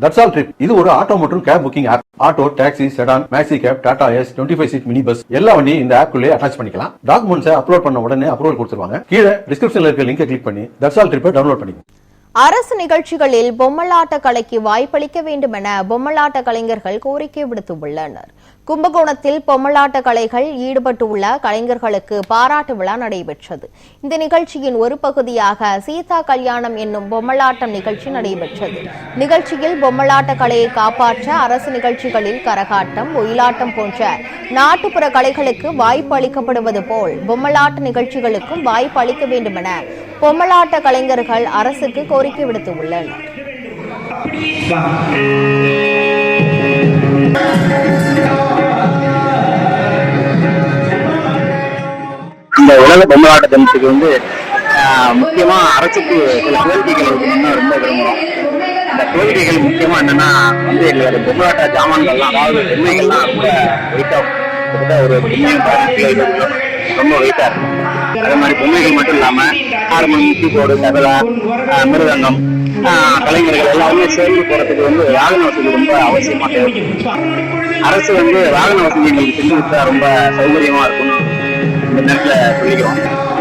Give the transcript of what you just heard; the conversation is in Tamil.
தட்ஸ் ஆல் ட்ரிப் இது ஒரு ஆட்டோ மற்றும் cab booking app. Auto, taxi, sedan, maxi cab, Tata ace, 25 seat mini bus எல்லா வண்டியும் இந்த ஆப்குள்ளே அட்டாச் பண்ணிக்கலாம். டாக்குமெண்ட்ஸை அப்லோட் பண்ண உடனே அப்ரூவல் கொடுத்துருவாங்க. கீழே டிஸ்கிரிப்ஷன்ல இருக்க லிங்கை கிளிக் பண்ணி தட்ஸ் ஆல் ட்ரிப்பை டவுன்லோட் பண்ணிக்கலாம். அரசு நிகழ்ச்சிகளில் பொம்மலாட்ட கலைக்கு வாய்ப்பளிக்க வேண்டும் என பொம்மலாட்ட கலைஞர்கள் கோரிக்கை விடுத்துள்ளனர். கும்பகோணத்தில் பொம்மலாட்ட கலைகள் ஈடுபட்டுள்ள கலைஞர்களுக்கு பாராட்டு விழா நடைபெற்றது. இந்த நிகழ்ச்சியின் ஒரு பகுதியாக சீதா கல்யாணம் என்னும் பொம்மலாட்டம் நிகழ்ச்சி நடைபெற்றது. நிகழ்ச்சியில் பொம்மலாட்ட கலையை காப்பாற்ற அரசு நிகழ்ச்சிகளில் கரகாட்டம், ஒயிலாட்டம் போன்ற நாட்டுப்புற கலைகளுக்கு வாய்ப்பு அளிக்கப்படுவது போல் பொம்மலாட்ட நிகழ்ச்சிகளுக்கும் வாய்ப்பு அளிக்க வேண்டும் என பொம்மலாட்ட கலைஞர்கள் அரசுக்கு கோரிக்கை விடுத்துள்ளனர். இந்த உலக பொம்மலாட்ட தினத்துக்கு முக்கியமா அரசுக்கு சில கோரிக்கைகள் இருக்கணும்னு ரொம்ப விரும்புகிறோம். இந்த கோரிக்கைகள் முக்கியமா என்னன்னா எங்களோட பொம்மலாட்ட ஜாமான்கள்லாம், அதாவது பொம்மைகள்லாம் ரொம்ப வெயிட்டா, கிட்டத்தட்ட ஒரு 10 கிலோ ரொம்ப வெயிட்டா இருக்கும். அதே மாதிரி பொம்மைகள் மட்டும் இல்லாம ஹார்மோனியம், கீபோர்டு, தபலா, மிருதங்கம், கலைஞர்கள் எல்லாருமே சேர்ந்து போறதுக்கு வாகன வசதி ரொம்ப அவசியமா தேவைப்படுது. அரசு வாகன வசதி எங்களுக்கு செஞ்சு கொடுத்தா ரொம்ப சௌகரியமா இருக்கும்னு இந்த நேரத்தில் சொல்லிக்கிறோம்.